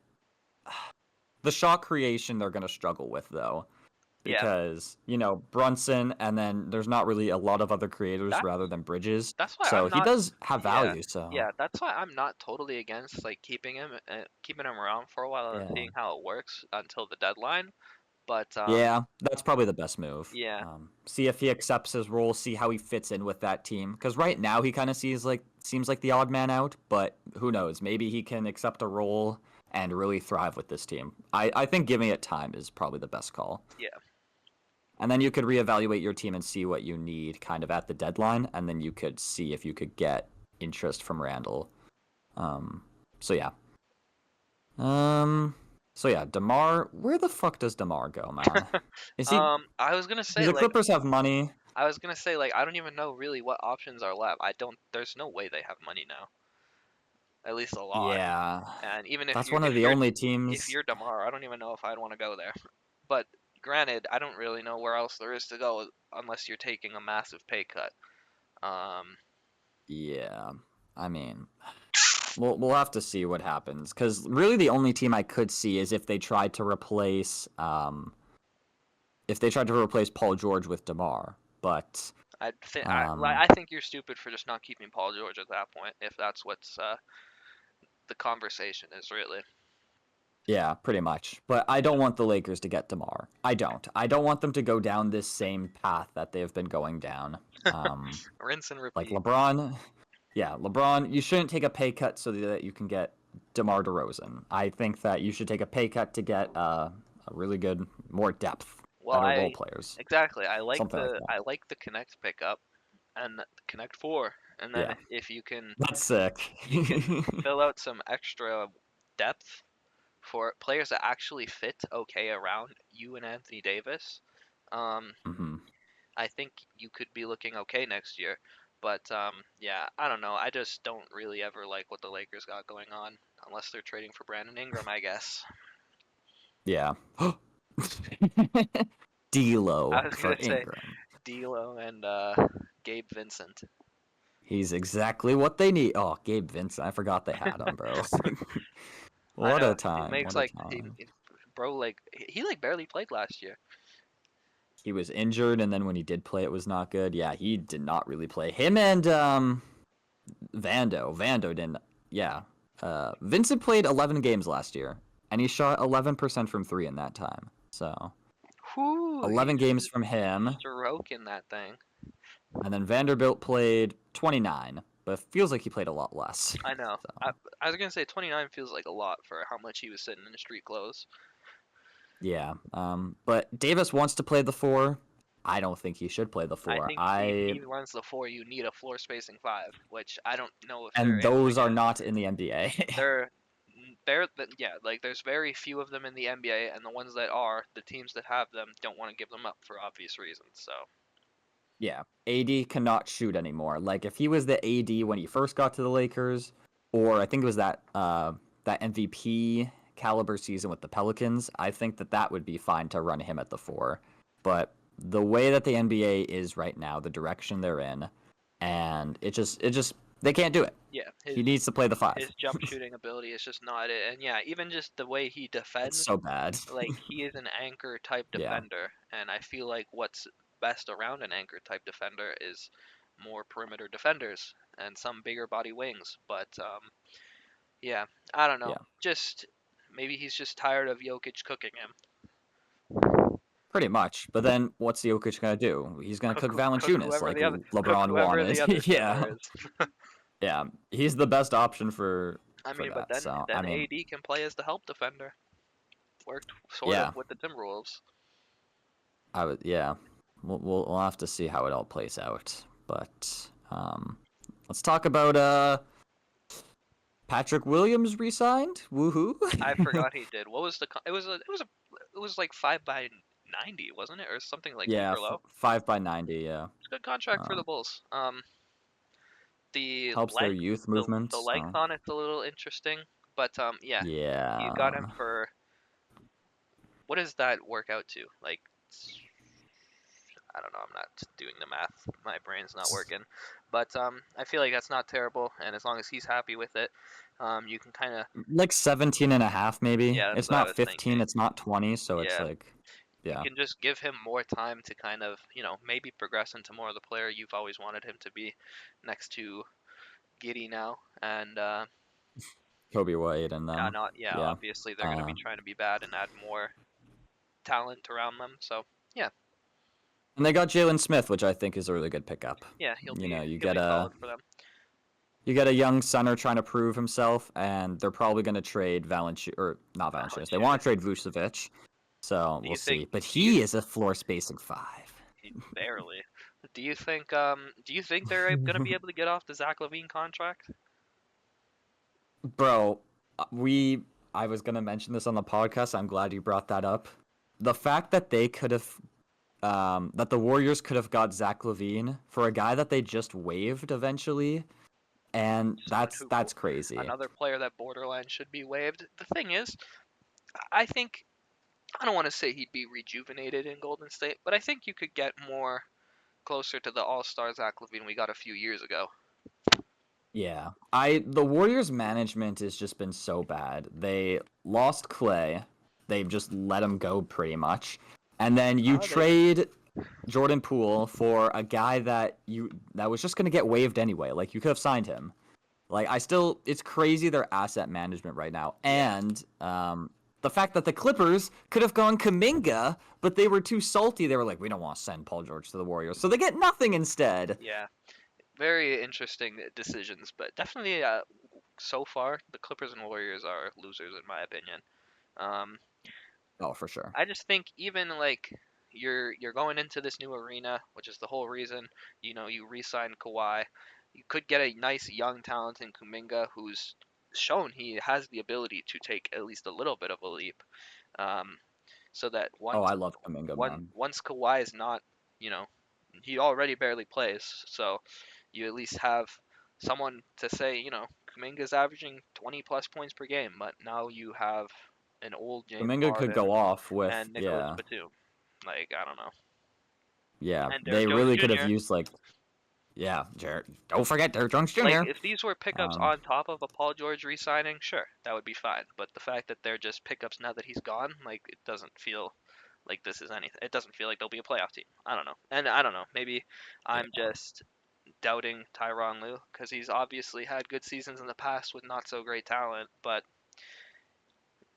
the shot creation they're gonna struggle with though Yeah, because, Brunson, and then there's not really a lot of other creators that rather than Bridges. that's why So I'm he not. does have Yeah, value, so yeah, that's why I'm not totally against like keeping him around for a while and yeah. seeing how it works until the deadline. But Yeah, that's probably the best move. yeah, See if he accepts his role, see how he fits in with that team. Because right now he kind of seems like the odd man out, but who knows? Maybe he can accept a role and really thrive with this team. I think giving it time is probably the best call. yeah, And then you could reevaluate your team and see what you need kind of at the deadline, and then you could see if you could get interest from Randall. Um, so yeah. Um, so yeah, DeMar, where the fuck does DeMar go, man? Is he? I was gonna say The like Clippers have money. I don't even know really what options are left. I don't. There's no way they have money now. At least a lot. Yeah, And even if that's you're one of the only teams. Demar, I don't even know if I'd want to go there. But granted, I don't really know where else there is to go unless you're taking a massive pay cut. Um, Yeah, I mean, we'll have to see what happens because really the only team I could see is if they tried to replace Paul George with DeMar, but um, I think you're stupid for just not keeping Paul George at that point, if that's what's the conversation is really. yeah, pretty much. But I don't want the Lakers to get DeMar. I don't. I don't want them to go down this same path that they've been going down. Um, Rinse and like repeat. LeBron, yeah, LeBron, you shouldn't take a pay cut so that you can get DeMar DeRozan. I think that you should take a pay cut to get a really good, more depth, Well, better role players, exactly. something like that. I like the Connect pickup and the Connect 4, and then Yeah, if that's sick. you can fill out some extra depth for players that actually fit okay around you and Anthony Davis. Um, hmm I think you could be looking okay next year. But yeah, I don't know. I just don't really ever like what the Lakers got going on unless they're trading for Brandon Ingram, I guess. Yeah. I D'Lo was for gonna say Ingram. D'Lo and Gabe Vincent. He's exactly what they need. Oh, Gabe Vincent. I forgot they had him, bro. I What know a it time. makes What a like time. bro like he like barely played last year. He was injured, and then when he did play, it was not good. Yeah, he did not really play. Him and Vando didn't. Yeah. Vincent played 11 games last year, and he shot 11% from three in that time. So Whoo, 11 he's games from him, stroking that thing. and then Vanderbilt played 29, but it feels like he played a lot less. I know. So I was gonna say 29 feels like a lot for how much he was sitting in street clothes. yeah. But Davis wants to play the four. I don't think he should play the I four. think if he runs the four, you need a floor spacing five, which I don't know if And they're able to those are get. not in the NBA. They're yeah, like there's very few of them in the NBA, and the ones that are, the teams that have them don't want to give them up for obvious reasons. So Yeah, AD cannot shoot anymore. Like if he was the AD when he first got to the Lakers, or I think it was that MVP caliber season with the Pelicans, I think that would be fine to run him at the four. But the way that the NBA is right now, the direction they're in, and it just they can't do it. yeah, He needs to play the five. his jump shooting ability is just not it, and yeah, even just the way he It's defends, so bad. like he is an anchor type Yeah, defender, and I feel like what's best around an anchor type defender is more perimeter defenders and some bigger body wings. But yeah, I don't know. yeah, Just maybe he's just tired of Jokic cooking him. pretty much. But then what's Jokic gonna do? He's gonna cook Valanciunas like Cook LeBron whoever the other wanted. Yeah. center is. Yeah, he's the best option I for mean, but that. So I then mean, AD can play as the help defender. Worked sort of yeah, with the Timberwolves. I would. Yeah, we'll have to see how it all plays out. But let's talk about Patrick Williams resigned. Woohoo! I forgot he did. What was the? It was like 5 by 90, wasn't it, or something like Yeah, super low? 5 by 90. Yeah, It's a good contract for the um, Bulls. The helps their length, youth the movement. length So on it's a little interesting, but yeah, you got him yeah, for what does that work out to? Like, I don't know. I'm not doing the math. My brain's not working, but I feel like that's not terrible, and as long as he's happy with it, you can kind of like 17 and a half maybe. yeah, that's It's what I not was 15. thinking. It's not 20. So it's Yeah, like you Yeah. can just give him more time to kind of, maybe progress into more of the player you've always wanted him to be, next to Giddy now. And Kobe White and them. not yeah, Yeah. obviously they're going to be Uh, trying to be bad and add more talent around them. So yeah, and they got Jalen Smith, which I think is a really good pickup. yeah, he'll You be know, he'll be solid for them. you get a young center trying to prove himself, and they're probably going to trade Valanciunas, or not Valanciunas. They want Valanciunas. to trade Vucevic, so Do we'll you think? see. But Do you he is a floor spacing 5. barely? Do you think? Do you think they're going to be able to get off the Zach LaVine contract? Bro, I was gonna mention this on the podcast. I'm glad you brought that up. The fact that they could have, that the Warriors could have got Zach LaVine for a guy that they just waived eventually, and Someone that's crazy. another player that borderline should be waived. The thing is, I think I don't want to say he'd be rejuvenated in Golden State, but I think you could get more closer to the All-Star Zach LaVine we got a few years ago. Yeah. The Warriors management has just been so bad. They lost Clay. They've just let him go pretty much. And then you They trade Jordan Poole for a guy that was just going to get waived anyway. Like you could have signed him. Like it's crazy their asset management right now. yeah And the fact that the Clippers could have gone Kaminga, but they were too salty. They were like, we don't want to send Paul George to the Warriors. So they get nothing instead. yeah very interesting decisions, but definitely so far the Clippers and Warriors are losers in my opinion. Um, Oh, for sure. I just think even like you're going into this new arena, which is the whole reason you re-sign Kawhi. You could get a nice young talent in Kuminga who's shown he has the ability to take at least a little bit of a leap. Um, so that Oh, I love Kaminga, man. once Kawhi is not, you know, he already barely plays, so you at least have someone to say, Kuminga's averaging 20 plus points per game, but now you have an old James Kaminga could Harden go off with, and Nicholas yeah, Batum. Like, I don't know. yeah. And Derrick They Jones really could have Jr. used like, yeah, don't forget Derrick Jones Like, Jr. if these were pickups Um, on top of a Paul George re-signing, sure, that would be fine. But the fact that they're just pickups now that he's gone, like, it doesn't feel like this is anything. It doesn't feel like they'll be a playoff team. I don't know. And I don't know. Maybe I'm yeah. just doubting Tyronn Lue because he's obviously had good seasons in the past with not so great talent, but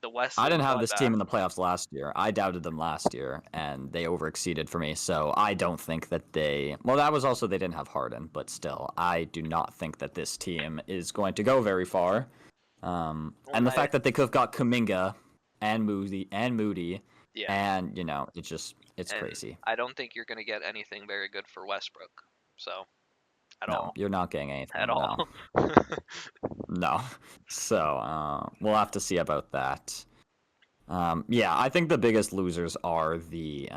the West I is didn't a have this team bloodbath. in the playoffs last year. I doubted them last year, and they overexceeded for me. So I don't think that they. Well, that was also they didn't have Harden, but still, I do not think that this team is going to go very far. Well, And the fact that they could have got Kuminga and Moody, yeah, and it's and crazy. I don't think you're gonna get anything very good for Westbrook. So at No, all, you're not getting at anything. all. No, no. So we'll have to see about that. Yeah, I think the biggest losers are the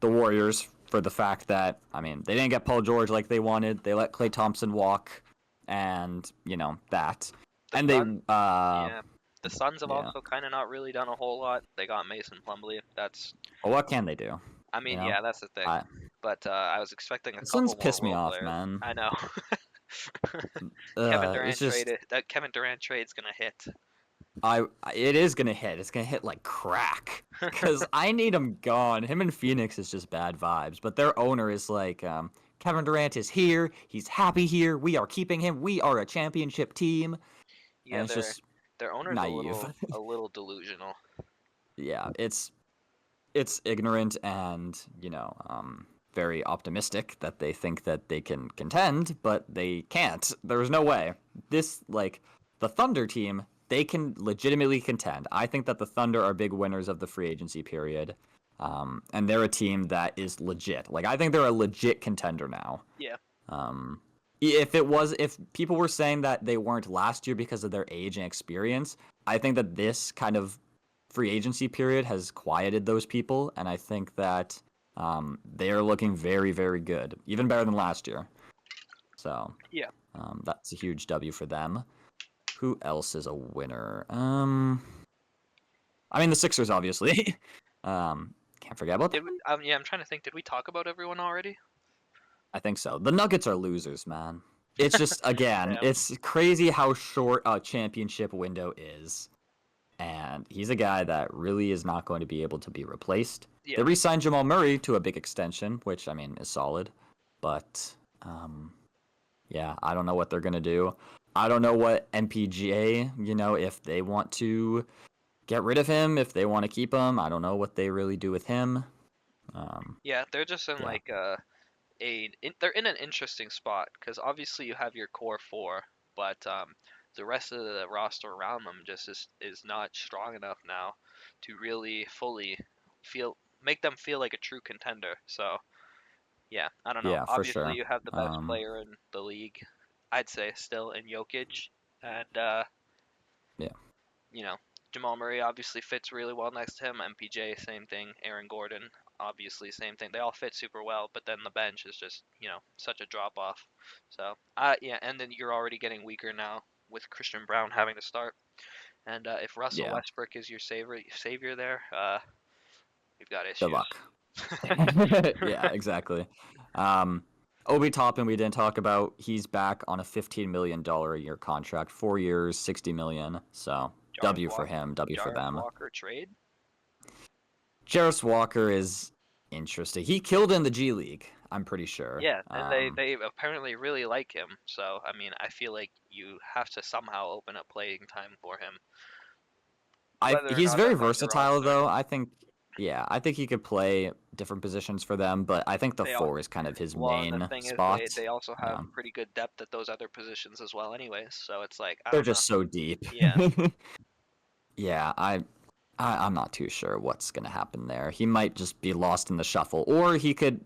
Warriors for the fact that they didn't get Paul George like they wanted. They let Klay Thompson walk, and that, The and they Suns, yeah, the Suns have yeah. also kind of not really done a whole lot. They got Mason Plumlee. That's, Well, what can they do? I You mean, know, yeah, that's the thing. I But I was expecting a the Suns couple more piss me role off, players. man. I know. It's just That Kevin Durant trade's gonna hit. it is gonna hit. It's gonna hit like crack. Cause I need him gone. Him and Phoenix is just bad vibes. But their owner is like, Kevin Durant is here. He's happy here. We are keeping him. We are a championship team. Yeah, And it's just their owner's naive. a little delusional. Yeah, it's ignorant and very optimistic that they think that they can contend, but they can't. There's no way. This the Thunder team, they can legitimately contend. I think that the Thunder are big winners of the free agency period. And they're a team that is legit. Like I think they're a legit contender now. Yeah. Um, if people were saying that they weren't last year because of their age and experience, I think that this kind of free agency period has quieted those people, and I think that they are looking very, very good, even better than last year. So Yeah. that's a huge W for them. Who else is a winner? The Sixers, obviously. Can't forget about them. Yeah, I'm trying to think. Did we talk about everyone already? I think so. The Nuggets are losers, man. It's just again, Yeah. it's crazy how short a championship window is. and he's a guy that really is not going to be able to be replaced. They Yeah, re-signed Jamal Murray to a big extension, which I mean is solid, but yeah, I don't know what they're gonna do. I don't know what MPGA, if they want to get rid of him, if they want to keep him. I don't know what they really do with him. Um, yeah, they're just in yeah, like they're in an interesting spot because obviously you have your core four, but the rest of the roster around them just is not strong enough now to really fully feel make them feel like a true contender. So yeah, I don't know. yeah, for Obviously sure. you have the best player in the league, I'd say still in Jokic, and Yeah, you know, Jamal Murray obviously fits really well next to him. MPJ, same thing. Aaron Gordon, obviously same thing. They all fit super well, but then the bench is just, such a drop off. So, yeah, and then you're already getting weaker now with Christian Brown having to start. And if Russell yeah. Westbrook is your savior there, we've got Good issues. luck. Yeah, exactly. Um, Obi Toppin, we didn't talk about. He's back on a $15 million a year contract, 4 years, 60 million. So Jarvis W for Walker, him, W for Jarvis them. Walker trade. Jarvis Walker is interesting. He killed in the G League, I'm pretty sure. Yeah, and they apparently really like him. So I mean, I feel like you have to somehow open up playing time for him, whether or He's not very that's on your versatile roster. though. I think he could play different positions for them, but I think the They all, four is kind of his well, and the main thing is, they spot. they also have Yeah. pretty good depth at those other positions as well, anyways. So it's like I They're don't know. just so deep. Yeah, Yeah, I'm not too sure what's gonna happen there. He might just be lost in the shuffle, or he could,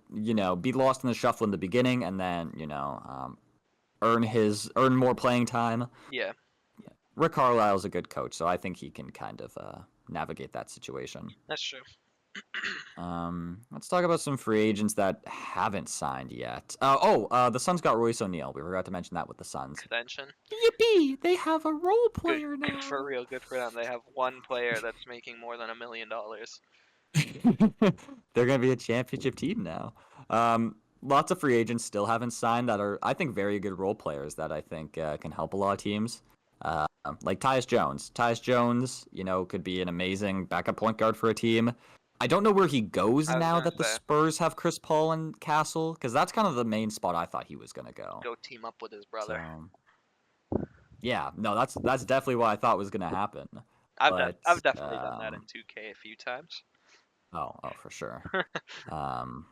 be lost in the shuffle in the beginning and then, earn more playing time. yeah, Rick Carlisle's a good coach, so I think he can kind of navigate that situation. that's true. Let's talk about some free agents that haven't signed yet. The Suns got Royce O'Neal. We forgot to mention that with the Suns. Extension, Yippee! They have a role good, player good for now. real, good for them. They have one player that's making more than $1 million. They're gonna be a championship team now. Lots of free agents still haven't signed that are, I think, very good role players that I think can help a lot of teams. Like Tyus Jones. Tyus Jones, could be an amazing backup point guard for a team. I don't know where he goes I was now gonna that the say, Spurs have Chris Paul and Castle, because that's kind of the main spot I thought he was gonna go. go team up with his brother. So yeah, no, that's definitely what I thought was gonna happen. But I've definitely done that in 2K a few times. oh, for sure. Um,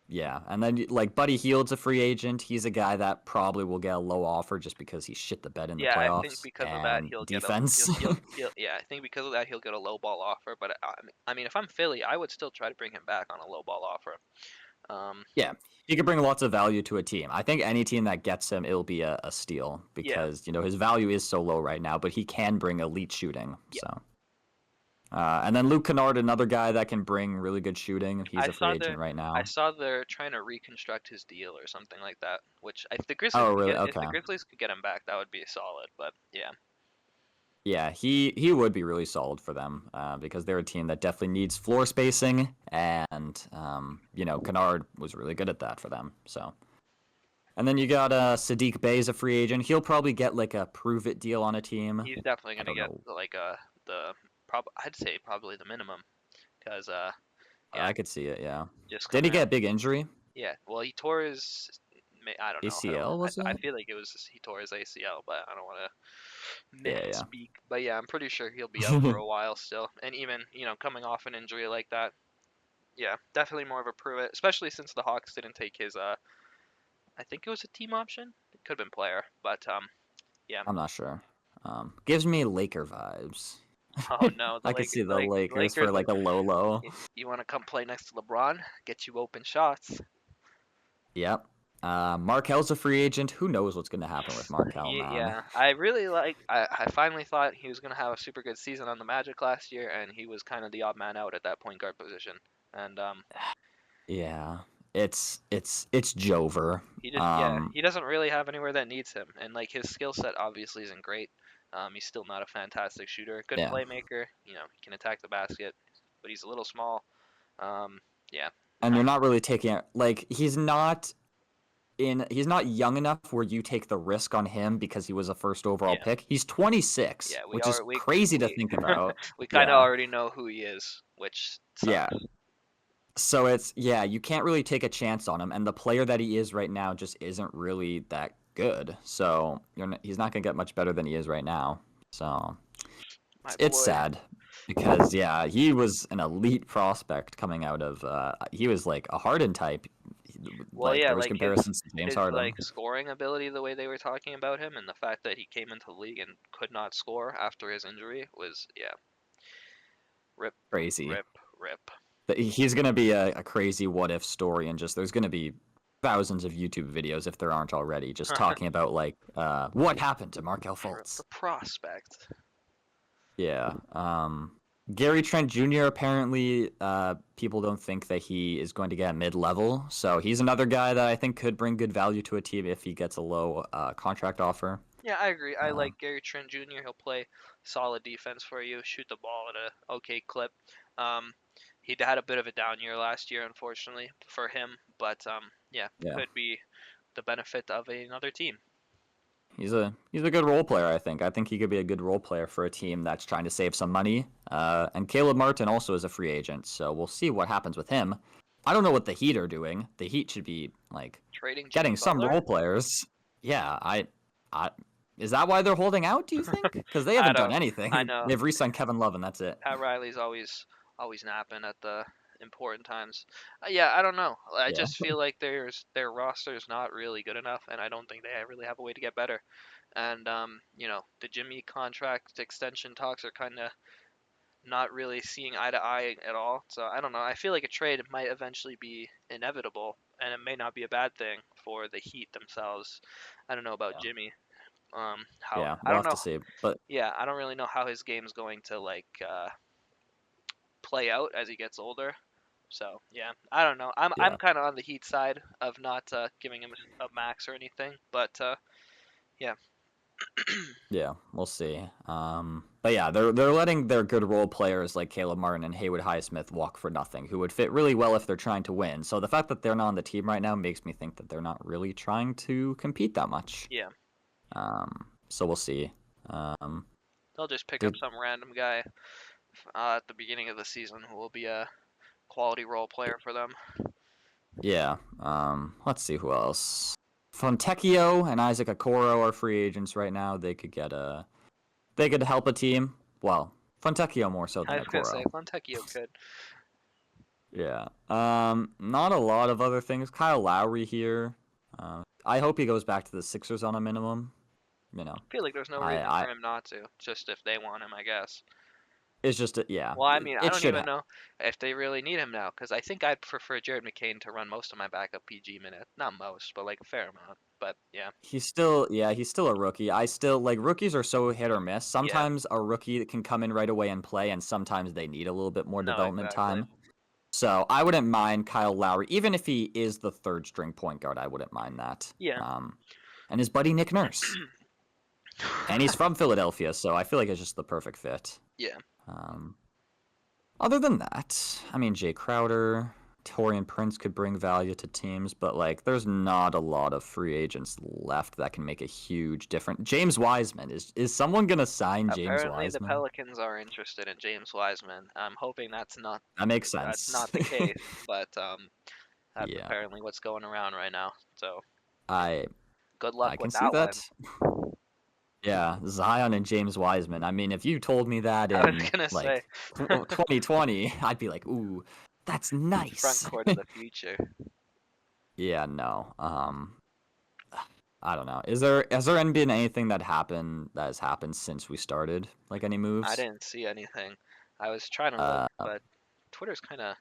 Yeah, and then like Buddy Hield's a free agent. He's a guy that probably will get a low offer just because he shit the bed in the Yeah, I think playoffs because of that and he'll get a defense. he'll yeah, I think because of that he'll get a low ball offer. But I mean, if I'm Philly, I would still try to bring him back on a low ball offer. Um, Yeah, he could bring lots of value to a team. I think any team that gets him, it'll be a steal yeah, because his value is so low right now, but he can bring elite shooting. yeah. So, and then Luke Kennard, another guy that can bring really good shooting. He's I a free saw agent right I now. saw they're trying to reconstruct his deal or something like that. Which if the Grizzlies Oh, could really? get if the Okay. Grizzlies could get him back, that would be solid. But yeah, Yeah, he would be really solid for them because they're a team that definitely needs floor spacing, and Kennard was really good at that for them. So, and then you got Sadiq Bey as a free agent. He'll probably get like a prove it deal on a team. he's definitely I gonna don't get know. like the I'd say probably the minimum because yeah, I could see it. Yeah. just Did he coming get out. a big injury? Yeah, well, he tore his. I don't know. ACL was I it? feel like it was he tore his ACL, but I don't want to Yeah, misspeak. But yeah, I'm pretty sure he'll be out yeah. for a while still. And even coming off an injury like that, yeah, definitely more of a prove it. Especially since the Hawks didn't take his. I think it was a team option. It could have been player, but yeah. I'm not sure. Gives me Laker vibes. Oh no, the I could Lakers, see the Lakers for like a low low. You want to come play next to LeBron? Get you open shots. Yep. Markel's a free agent. Who knows what's going to happen with Markel, man? Yeah, I really like. I finally thought he was gonna have a super good season on the Magic last year, and he was kind of the odd man out at that point guard position. And Yeah, it's Jover. he doesn't really have anywhere that needs him, and like his skill set obviously isn't great. He's still not a fantastic shooter, good Yeah, playmaker. He can attack the basket, but he's a little small. Um, yeah, and you're not really taking it like he's not. he's not young enough where you take the risk on him because he was a first overall Yeah, pick. He's 26, yeah. which is crazy to think about. We kind of Yeah. already know who he is, which Yeah. sucks. So you can't really take a chance on him, and the player that he is right now just isn't really that good. So he's not gonna get much better than he is right now. So My it's boy. sad because yeah, he was an elite prospect coming out of. He was like a Harden type. Well, Like yeah, there was like comparisons to James his Harden. like scoring ability, the way they were talking about him, and the fact that he came into the league and could not score after his injury was, yeah, rip, Crazy. rip, rip. He's gonna be a crazy what if story, and just there's gonna be thousands of YouTube videos if there aren't already, just talking about like what happened to Markel The Fultz. prospect. Yeah. Gary Trent Jr. apparently people don't think that he is going to get mid-level, so he's another guy that I think could bring good value to a team if he gets a low contract offer. Yeah, I agree. I Uh, like Gary Trent Jr. He'll play solid defense for you, shoot the ball at a okay clip. Um, he had a bit of a down year last year, unfortunately for him, but yeah, yeah. could be the benefit of another team. He's a good role player, I think. I think he could be a good role player for a team that's trying to save some money. And Caleb Martin also is a free agent, so we'll see what happens with him. I don't know what the Heat are doing. The Heat should be like Trading Jimmy getting some Butler? role players. Yeah, I is that why they're holding out, do you think? Because they I haven't done don't. I anything. know. They've re-signed Kevin Love and that's it. Pat Riley's always napping at the important times. Yeah, I don't know. I Yeah. just feel like their roster is not really good enough, and I don't think they really have a way to get better. And the Jimmy contract extension talks are kind of not really seeing eye to eye at all. So I don't know. I feel like a trade might eventually be inevitable, and it may not be a bad thing for the Heat themselves. I don't know about Yeah. Jimmy. How Yeah, I we'll don't have to know. see. But Yeah, I don't really know how his game's going to play out as he gets older. So yeah, I don't know. I'm yeah. kind of on the Heat side of not giving him a max or anything, but yeah, Yeah, we'll see. But yeah, they're letting their good role players like Caleb Martin and Haywood Highsmith walk for nothing, who would fit really well if they're trying to win. So the fact that they're not on the team right now makes me think that they're not really trying to compete that much. yeah, So we'll see. Um, they'll just pick up did some random guy at the beginning of the season who will be a quality role player for them. yeah. Let's see who else. Fontecchio and Isaac Okoro are free agents right now. They could help a team. Well, Fontecchio more so I than was gonna say Okoro. Fontecchio could. Yeah. Not a lot of other things. Kyle Lowry here. I hope he goes back to the Sixers on a minimum. You know, I feel like there's no reason I for him not to, just if they want him, I guess. it's just yeah, Well, I mean, I it don't should even know if they really need him now, because I think I'd prefer Jared McCain to run most of my backup PG minutes. Not most, but like a fair amount. But yeah, he's still a rookie. I still like rookies are so hit or miss. yeah, Sometimes a rookie can come in right away and play, and sometimes they need a little bit more no, development exactly. time. So I wouldn't mind Kyle Lowry, even if he is the third string point guard. I wouldn't mind that. Yeah. And his buddy Nick Nurse, and he's from Philadelphia, so I feel like it's just the perfect fit. Yeah. Um, Other than that, I mean, Jay Crowder, Torian Prince could bring value to teams, but like, there's not a lot of free agents left that can make a huge difference. James Wiseman is someone gonna sign James Apparently, the Wiseman? Pelicans are interested in James Wiseman. I'm hoping That makes that's sense. not the case, but that's Yeah, apparently what's going around right now. So I good I luck can with see that one. that. Yeah, Zion and James Wiseman. I mean, if you told me that I was in gonna say like 2020, I'd be like, ooh, that's front nice. court of the future. Yeah, no. I don't know. Has there been anything that has happened since we started? Like any I moves? didn't see anything. I was trying to look, Uh, but Twitter's kind of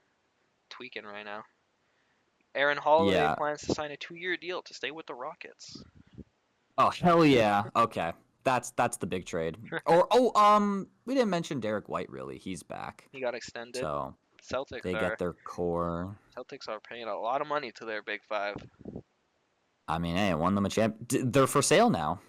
tweaking right now. Aaron Holiday yeah. plans to sign a 2-year deal to stay with the Rockets. Oh hell yeah. Okay. That's the big trade. Or we didn't mention Derek White really. He's back. He got extended. So Celtics they are get their core. Celtics are paying a lot of money to their big five. I mean, hey, it won them a champ. They're for sale now.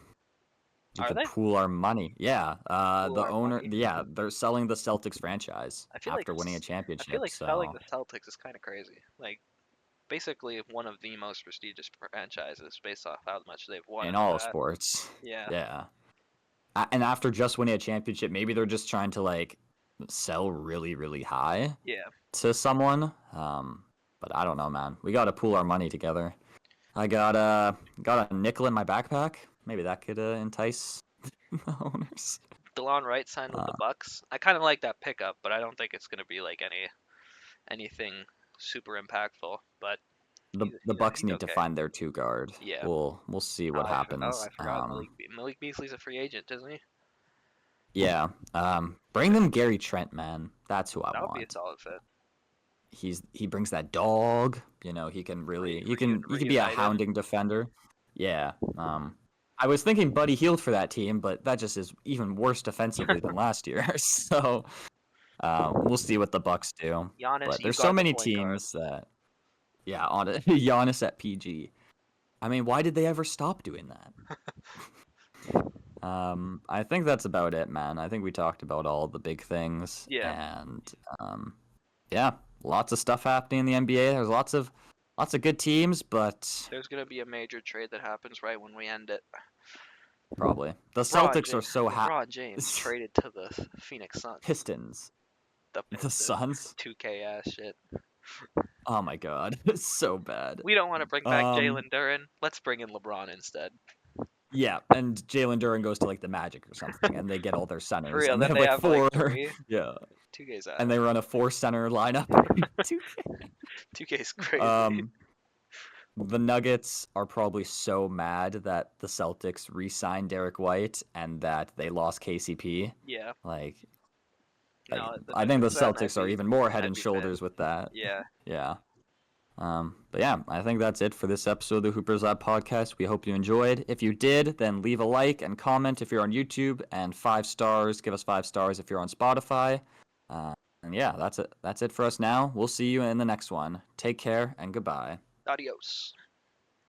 We Are could they? pool our money. Yeah. Pool The our owner. money. Yeah, they're selling the Celtics franchise I feel like after winning a I feel championship. like selling So the Celtics is kind of crazy. Like basically one of the most prestigious franchises based off how much they've won in in the all past. sports. Yeah. Yeah. And after just winning a championship, maybe they're just trying to like sell really, really high Yeah. to someone. But I don't know, man. We got to pool our money together. I got a nickel in my backpack. Maybe that could entice the owners. DeLon Wright signed with the Uh, Bucks. I kind of like that pickup, but I don't think it's going to be like anything super impactful. But the Bucks he's need to okay. find their two guard. Yeah. We'll see what I happens. forgot Malik Beasley's a free agent, isn't he? Yeah. Bring them Gary Trent, man. That's who I That would be a want. solid fit. He brings that dog. You know, he can really he can be a Reunited. hounding defender. Yeah. I was thinking Buddy Hield for that team, but that just is even worse defensively than last year. So we'll see what the Bucks do. Giannis, But you there's so got the many point guard. teams that yeah, on it. Giannis at PG. I mean, why did they ever stop doing that? I think that's about it, man. I think we talked about all the big things, Yeah. and yeah, lots of stuff happening in the NBA. There's lots of good teams, but There's gonna be a major trade that happens right when we end it. probably the Celtics are so LeBron James traded to the Phoenix Suns. Pistons, The the Pistons. Suns. 2K ass shit. Oh my God, it's so bad. We don't want to bring back Jalen Duren. Let's bring in LeBron instead. Yeah, and Jalen Duren goes to like the Magic or something, and they get all their For centers, real, and they then have they like have like four. 3. Yeah, 2K's and ass. they run a 4 center lineup. 2K's crazy. The Nuggets are probably so mad that the Celtics re-signed Derek White and that they lost KCP. Yeah. Like, No, I think the that Celtics are even more head I'd and be pissed. shoulders with that. Yeah. Yeah. But yeah, I think that's it for this episode of the Hoopers Lab podcast. We hope you enjoyed. If you did, then leave a like and comment if you're on YouTube, and 5 stars. Give us 5 stars if you're on Spotify. And yeah, that's it. That's it for us now. We'll see you in the next one. Take care and goodbye. Adios.